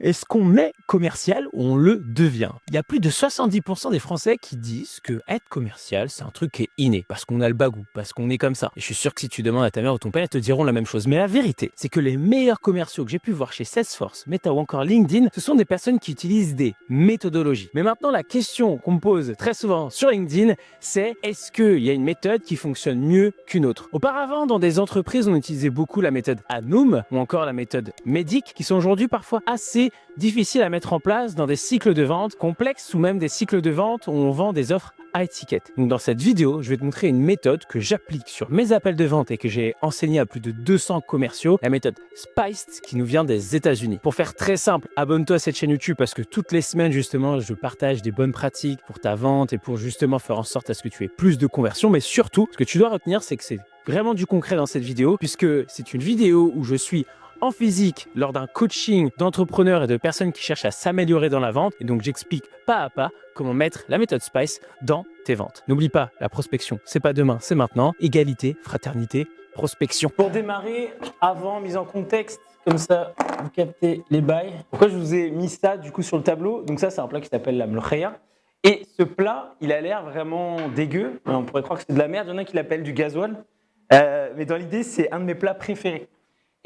Est-ce qu'on est commercial ou on le devient? Il y a plus de 70% des Français qui disent que être commercial, c'est un truc qui est inné, parce qu'on a le bagou, parce qu'on est comme ça. Et je suis sûr que si tu demandes à ta mère ou ton père, ils te diront la même chose. Mais la vérité, c'est que les meilleurs commerciaux que j'ai pu voir chez Salesforce, Meta ou encore LinkedIn, ce sont des personnes qui utilisent des méthodologies. Mais maintenant, la question qu'on me pose très souvent sur LinkedIn, c'est est-ce qu'il y a une méthode qui fonctionne mieux qu'une autre? Auparavant, dans des entreprises, on utilisait beaucoup la méthode Anoum ou encore la méthode MEDIC, qui sont aujourd'hui parfois assez difficiles à mettre en place dans des cycles de vente complexes ou même des cycles de vente où on vend des offres à étiquette. Donc dans cette vidéo, je vais te montrer une méthode que j'applique sur mes appels de vente et que j'ai enseignée à plus de 200 commerciaux, la méthode Spiced qui nous vient des États-Unis. Pour faire très simple, abonne-toi à cette chaîne YouTube parce que toutes les semaines justement, je partage des bonnes pratiques pour ta vente et pour justement faire en sorte à ce que tu aies plus de conversions. Mais surtout, ce que tu dois retenir, c'est que c'est vraiment du concret dans cette vidéo puisque c'est une vidéo où je suis en physique lors d'un coaching d'entrepreneurs et de personnes qui cherchent à s'améliorer dans la vente. Et donc, j'explique pas à pas comment mettre la méthode Spice dans tes ventes. N'oublie pas, la prospection, c'est pas demain, c'est maintenant. Égalité, fraternité, prospection. Pour démarrer, avant, mise en contexte, comme ça, vous captez les bails. Pourquoi je vous ai mis ça du coup sur le tableau? Donc ça, c'est un plat qui s'appelle la mlochaya. Et ce plat, il a l'air vraiment dégueu. On pourrait croire que c'est de la merde. Il y en a qui l'appellent du gasoil. Mais dans l'idée, c'est un de mes plats préférés.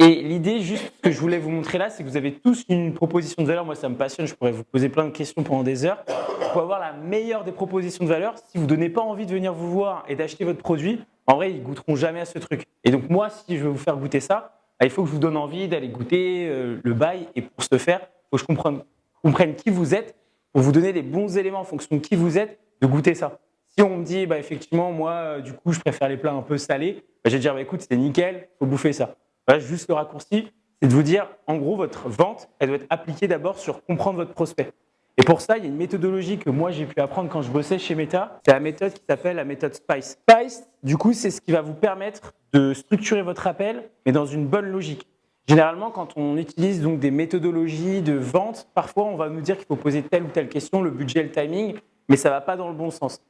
Et l'idée, juste que je voulais vous montrer là, c'est que vous avez tous une proposition de valeur. Moi, ça me passionne, je pourrais vous poser plein de questions pendant des heures. Pour avoir la meilleure des propositions de valeur, si vous ne donnez pas envie de venir vous voir et d'acheter votre produit, en vrai, ils ne goûteront jamais à ce truc. Et donc moi, si je veux vous faire goûter ça, il faut que je vous donne envie d'aller goûter le bail. Et pour ce faire, il faut que je comprenne qui vous êtes, pour vous donner les bons éléments en fonction de qui vous êtes, de goûter ça. Si on me dit, effectivement, moi, du coup, je préfère les plats un peu salés, je vais dire, écoute, c'est nickel, il faut bouffer ça. Voilà, juste le raccourci, c'est de vous dire, en gros, votre vente, elle doit être appliquée d'abord sur comprendre votre prospect. Et pour ça, il y a une méthodologie que moi, j'ai pu apprendre quand je bossais chez Meta. C'est la méthode qui s'appelle la méthode SPICE. SPICE, du coup, c'est ce qui va vous permettre de structurer votre appel, mais dans une bonne logique. Généralement, quand on utilise donc des méthodologies de vente, parfois, on va nous dire qu'il faut poser telle ou telle question, le budget, le timing, mais ça ne va pas dans le bon sens.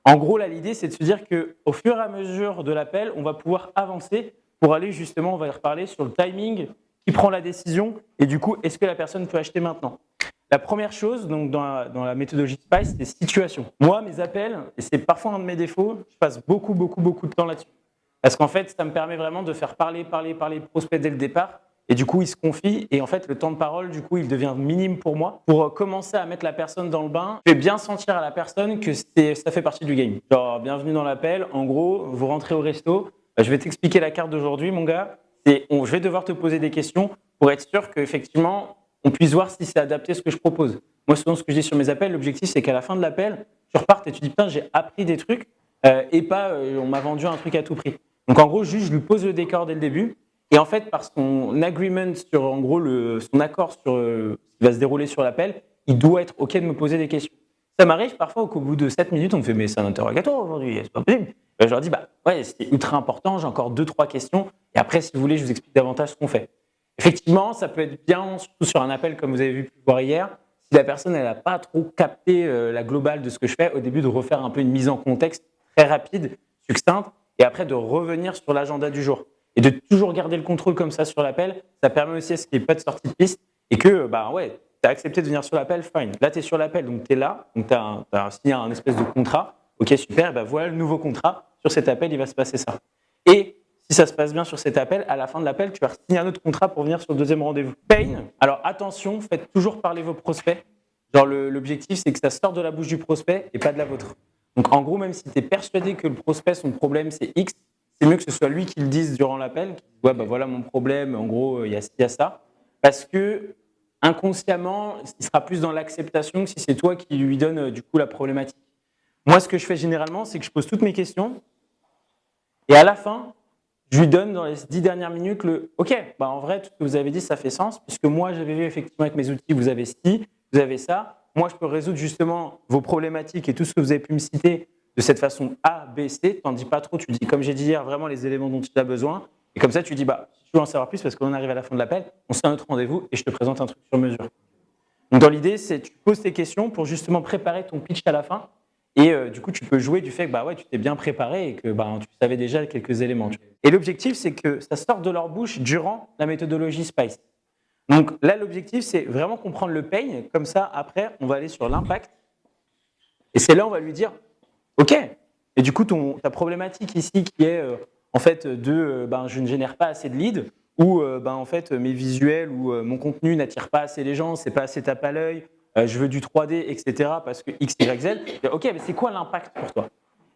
En gros, là, l'idée, c'est de se dire qu'au fur et à mesure de l'appel, on va pouvoir avancer pour aller justement, on va reparler sur le timing, qui prend la décision et du coup, est-ce que la personne peut acheter maintenant? La première chose, donc dans la méthodologie SPICE, c'est situation. Moi, mes appels, et c'est parfois un de mes défauts, je passe beaucoup de temps là-dessus. Parce qu'en fait, ça me permet vraiment de faire parler le prospect dès le départ. Et du coup, il se confie. Et en fait, le temps de parole, du coup, il devient minime pour moi. Pour commencer à mettre la personne dans le bain, je vais bien sentir à la personne que ça fait partie du game. Genre, bienvenue dans l'appel. En gros, vous rentrez au resto. Je vais t'expliquer la carte d'aujourd'hui, mon gars. Je vais devoir te poser des questions pour être sûr qu'effectivement, on puisse voir si c'est adapté à ce que je propose. Moi, souvent, ce que je dis sur mes appels, l'objectif, c'est qu'à la fin de l'appel, tu repartes et tu dis, putain, j'ai appris des trucs et pas, on m'a vendu un truc à tout prix. Donc, en gros, juste, je lui pose le décor dès le début. Et en fait, par son agreement sur, en gros, son accord sur ce qui va se dérouler sur l'appel, il doit être OK de me poser des questions. Ça m'arrive parfois qu'au bout de 7 minutes, on me fait « mais c'est un interrogatoire aujourd'hui, c'est pas possible ». Je leur dis « ouais, c'était ultra important, j'ai encore 2-3 questions et après, si vous voulez, je vous explique davantage ce qu'on fait ». Effectivement, ça peut être bien, surtout sur un appel comme vous avez pu voir hier, si la personne n'a pas trop capté la globale de ce que je fais, au début de refaire un peu une mise en contexte très rapide, succincte, et après de revenir sur l'agenda du jour. Et de toujours garder le contrôle comme ça sur l'appel, ça permet aussi à ce qu'il n'y ait pas de sortie de piste et que, ouais, tu as accepté de venir sur l'appel, fine. Là, tu es sur l'appel, donc tu es là, donc tu as signé un espèce de contrat. Ok, super, voilà le nouveau contrat. Sur cet appel, il va se passer ça. Et si ça se passe bien sur cet appel, à la fin de l'appel, tu vas signer un autre contrat pour venir sur le deuxième rendez-vous. Pain. Alors attention, faites toujours parler vos prospects. Genre, l'objectif, c'est que ça sorte de la bouche du prospect et pas de la vôtre. Donc en gros, même si tu es persuadé que le prospect, son problème, c'est X, c'est mieux que ce soit lui qui le dise durant l'appel. Ouais, voilà mon problème, en gros, il y a ça. Parce que inconsciemment, il sera plus dans l'acceptation que si c'est toi qui lui donne du coup la problématique. Moi, ce que je fais généralement, c'est que je pose toutes mes questions et à la fin, je lui donne dans les 10 dernières minutes le « Ok, en vrai, tout ce que vous avez dit, ça fait sens, puisque moi, j'avais vu effectivement avec mes outils, vous avez ci, vous avez ça. Moi, je peux résoudre justement vos problématiques et tout ce que vous avez pu me citer de cette façon A, B, C. Tu n'en dis pas trop, tu dis, comme j'ai dit hier, vraiment les éléments dont tu as besoin. Et comme ça, tu dis, si tu veux en savoir plus, parce qu'on arrive à la fin de l'appel, on se fait un autre rendez-vous et je te présente un truc sur mesure. Donc, dans l'idée, c'est tu poses tes questions pour justement préparer ton pitch à la fin. Et du coup, tu peux jouer du fait que tu t'es bien préparé et que tu savais déjà quelques éléments. Et l'objectif, c'est que ça sorte de leur bouche durant la méthodologie SPICE. Donc là, l'objectif, c'est vraiment comprendre le pain. Comme ça, après, on va aller sur l'impact. Et c'est là, on va lui dire, OK. Et du coup, ta problématique ici qui est en fait je ne génère pas assez de leads ou en fait mes visuels ou mon contenu n'attire pas assez les gens, c'est pas assez tape à l'œil, je veux du 3D, etc. parce que X, Y, Z. OK, mais c'est quoi l'impact pour toi?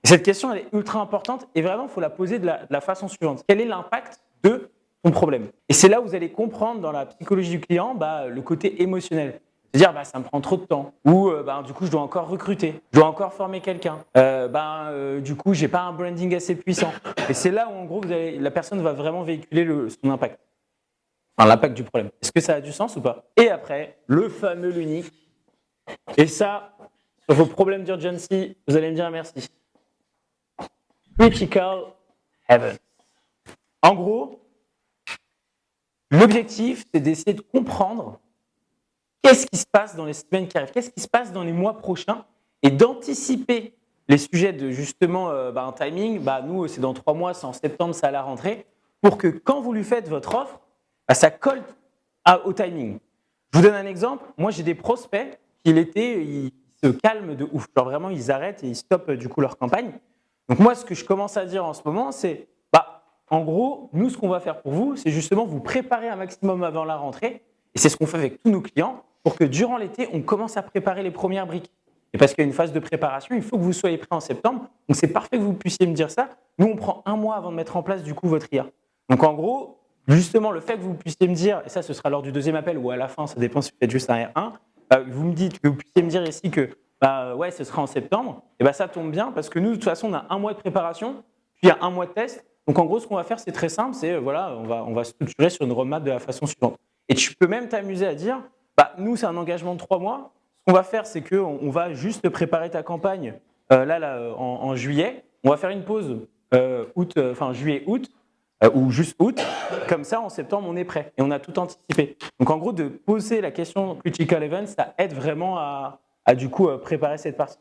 Et cette question, elle est ultra importante et vraiment, il faut la poser de la façon suivante. Quel est l'impact de ton problème? Et c'est là où vous allez comprendre dans la psychologie du client le côté émotionnel. C'est-à-dire, ça me prend trop de temps. Ou, du coup, je dois encore recruter. Je dois encore former quelqu'un. Du coup, j'ai pas un branding assez puissant. Et c'est là où, en gros, la personne va vraiment véhiculer son impact. Enfin, l'impact du problème. Est-ce que ça a du sens ou pas? Et après, le fameux, l'unique. Et ça, sur vos problèmes d'urgency, vous allez me dire merci. Critical Heaven. En gros, l'objectif, c'est d'essayer de comprendre qu'est-ce qui se passe dans les semaines qui arrivent, qu'est-ce qui se passe dans les mois prochains et d'anticiper les sujets de justement un timing. Nous, c'est dans 3 mois, c'est en septembre, c'est à la rentrée, pour que quand vous lui faites votre offre, ça colle au timing. Je vous donne un exemple. Moi, j'ai des prospects ils se calment de ouf. Genre vraiment, ils arrêtent et ils stoppent du coup leur campagne. Donc moi, ce que je commence à dire en ce moment, c'est en gros, nous, ce qu'on va faire pour vous, c'est justement vous préparer un maximum avant la rentrée. Et c'est ce qu'on fait avec tous nos clients pour que durant l'été, on commence à préparer les premières briques. Et parce qu'il y a une phase de préparation, il faut que vous soyez prêt en septembre. Donc c'est parfait que vous puissiez me dire ça. Nous, on prend 1 mois avant de mettre en place du coup votre IA. Donc en gros, justement, le fait que vous puissiez me dire, et ça, ce sera lors du deuxième appel ou à la fin, ça dépend si vous faites juste un R1, vous me dites que vous puissiez me dire ici que ouais, ce sera en septembre, et ça tombe bien parce que nous, de toute façon, on a 1 mois de préparation, puis il y a 1 mois de test. Donc en gros, ce qu'on va faire, c'est très simple, c'est on va structurer sur une roadmap de la façon suivante. Et tu peux même t'amuser à dire, nous, c'est un engagement de 3 mois. Ce qu'on va faire, c'est qu'on va juste préparer ta campagne en juillet. On va faire une pause juillet-août, ou juste août. Comme ça, en septembre, on est prêt et on a tout anticipé. Donc en gros, de poser la question critical event, ça aide vraiment à du coup préparer cette partie.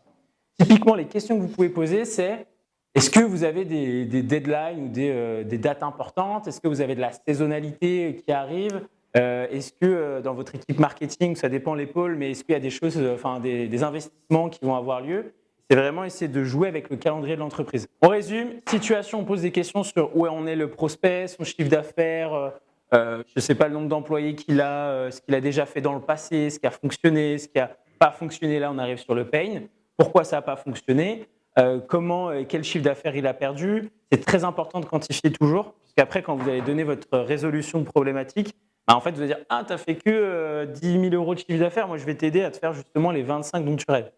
Typiquement, les questions que vous pouvez poser, c'est est-ce que vous avez des deadlines ou des dates importantes? Est-ce que vous avez de la saisonnalité qui arrive? Est-ce que dans votre équipe marketing, ça dépend les pôles, mais est-ce qu'il y a des choses, des investissements qui vont avoir lieu? C'est vraiment essayer de jouer avec le calendrier de l'entreprise. On résume, situation, on pose des questions sur où en est le prospect, son chiffre d'affaires, je ne sais pas le nombre d'employés qu'il a, ce qu'il a déjà fait dans le passé, ce qui a fonctionné, ce qui n'a pas fonctionné. Là, on arrive sur le pain. Pourquoi ça n'a pas fonctionné? Quel chiffre d'affaires il a perdu. C'est très important de quantifier toujours, puisqu'après, quand vous allez donner votre résolution de problématique, en fait, vous allez dire « Ah, tu n'as fait que 10 000 € de chiffre d'affaires, moi je vais t'aider à te faire justement les 25 dont tu rêves. »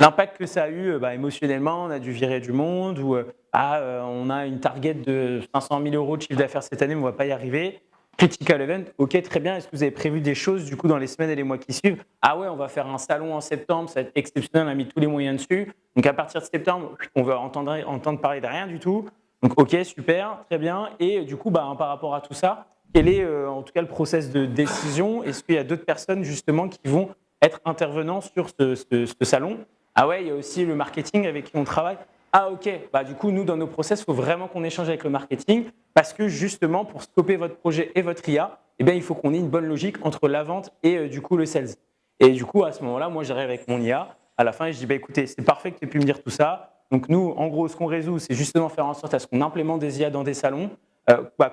L'impact que ça a eu émotionnellement, on a dû virer du monde, ou on a une target de 500 000 € de chiffre d'affaires cette année, mais on ne va pas y arriver. Critical event, ok, très bien. Est-ce que vous avez prévu des choses du coup dans les semaines et les mois qui suivent? Ah ouais, on va faire un salon en septembre, ça va être exceptionnel, on a mis tous les moyens dessus. Donc à partir de septembre, on va entendre parler de rien du tout. Donc ok, super, très bien. Et du coup, par rapport à tout ça, quel est en tout cas le process de décision? Est-ce qu'il y a d'autres personnes justement qui vont être intervenants sur ce salon? Ah ouais, il y a aussi le marketing avec qui on travaille. Ah ok, du coup, nous, dans nos process, il faut vraiment qu'on échange avec le marketing parce que justement, pour stopper votre projet et votre IA, il faut qu'on ait une bonne logique entre la vente et du coup le sales. Et du coup, à ce moment-là, moi, j'arrive avec mon IA à la fin et je dis, écoutez, c'est parfait que tu aies pu me dire tout ça. Donc nous, en gros, ce qu'on résout, c'est justement faire en sorte à ce qu'on implémente des IA dans des salons.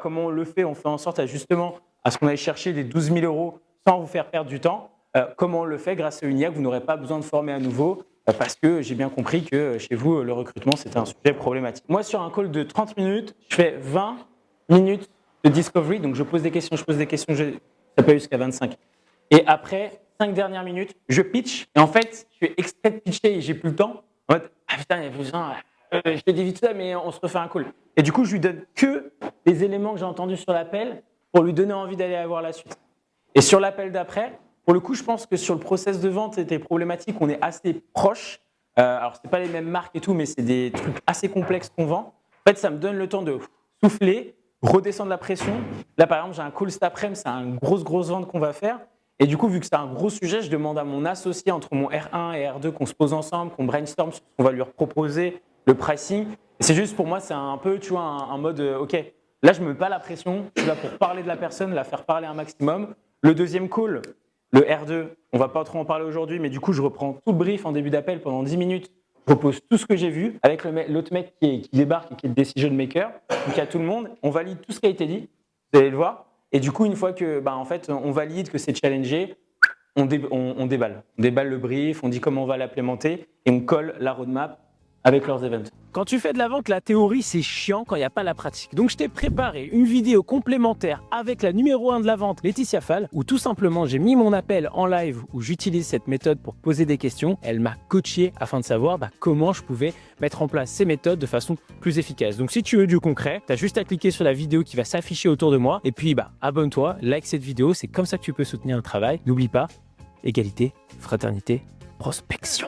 Comment on le fait? On fait en sorte à ce qu'on aille chercher les 12 000 € sans vous faire perdre du temps. Comment on le fait? Grâce à une IA que vous n'aurez pas besoin de former à nouveau. Parce que j'ai bien compris que chez vous, le recrutement, c'était un sujet problématique. Moi, sur un call de 30 minutes, je fais 20 minutes de discovery. Donc, je pose des questions, ça peut aller jusqu'à 25. Et après, 5 dernières minutes, je pitch. Et en fait, je fais exprès de pitcher et j'ai plus le temps. En mode, putain, il y a besoin. Je te dis vite ça, mais on se refait un call. Et du coup, je lui donne que les éléments que j'ai entendus sur l'appel pour lui donner envie d'aller avoir la suite. Et sur l'appel d'après, pour le coup, je pense que sur le process de vente et tes problématiques, on est assez proche. Alors, ce n'est pas les mêmes marques et tout, mais c'est des trucs assez complexes qu'on vend. En fait, ça me donne le temps de souffler, redescendre la pression. Là, par exemple, j'ai un call cet après-midi, c'est une grosse vente qu'on va faire. Et du coup, vu que c'est un gros sujet, je demande à mon associé entre mon R1 et R2 qu'on se pose ensemble, qu'on brainstorm sur ce qu'on va lui proposer, le pricing. Et c'est juste pour moi, c'est un peu, tu vois, un mode, OK, là, je ne me mets pas la pression. Je suis là pour parler de la personne, la faire parler un maximum. Le deuxième call, le R2, on va pas trop en parler aujourd'hui, mais du coup, je reprends tout le brief en début d'appel pendant 10 minutes. Je repose tout ce que j'ai vu avec l'autre mec qui débarque et qui est le decision maker. Donc, il y a tout le monde. On valide tout ce qui a été dit. Vous allez le voir. Et du coup, une fois que, en fait, on valide que c'est challengé, on déballe. On déballe le brief, on dit comment on va l'implémenter et on colle la roadmap avec leurs events. Quand tu fais de la vente, la théorie, c'est chiant quand il n'y a pas la pratique. Donc, je t'ai préparé une vidéo complémentaire avec la numéro 1 de la vente, Laetitia Fall, où tout simplement, j'ai mis mon appel en live où j'utilise cette méthode pour poser des questions. Elle m'a coaché afin de savoir comment je pouvais mettre en place ces méthodes de façon plus efficace. Donc, si tu veux du concret, tu as juste à cliquer sur la vidéo qui va s'afficher autour de moi. Et puis, abonne-toi, like cette vidéo. C'est comme ça que tu peux soutenir le travail. N'oublie pas, égalité, fraternité, prospection.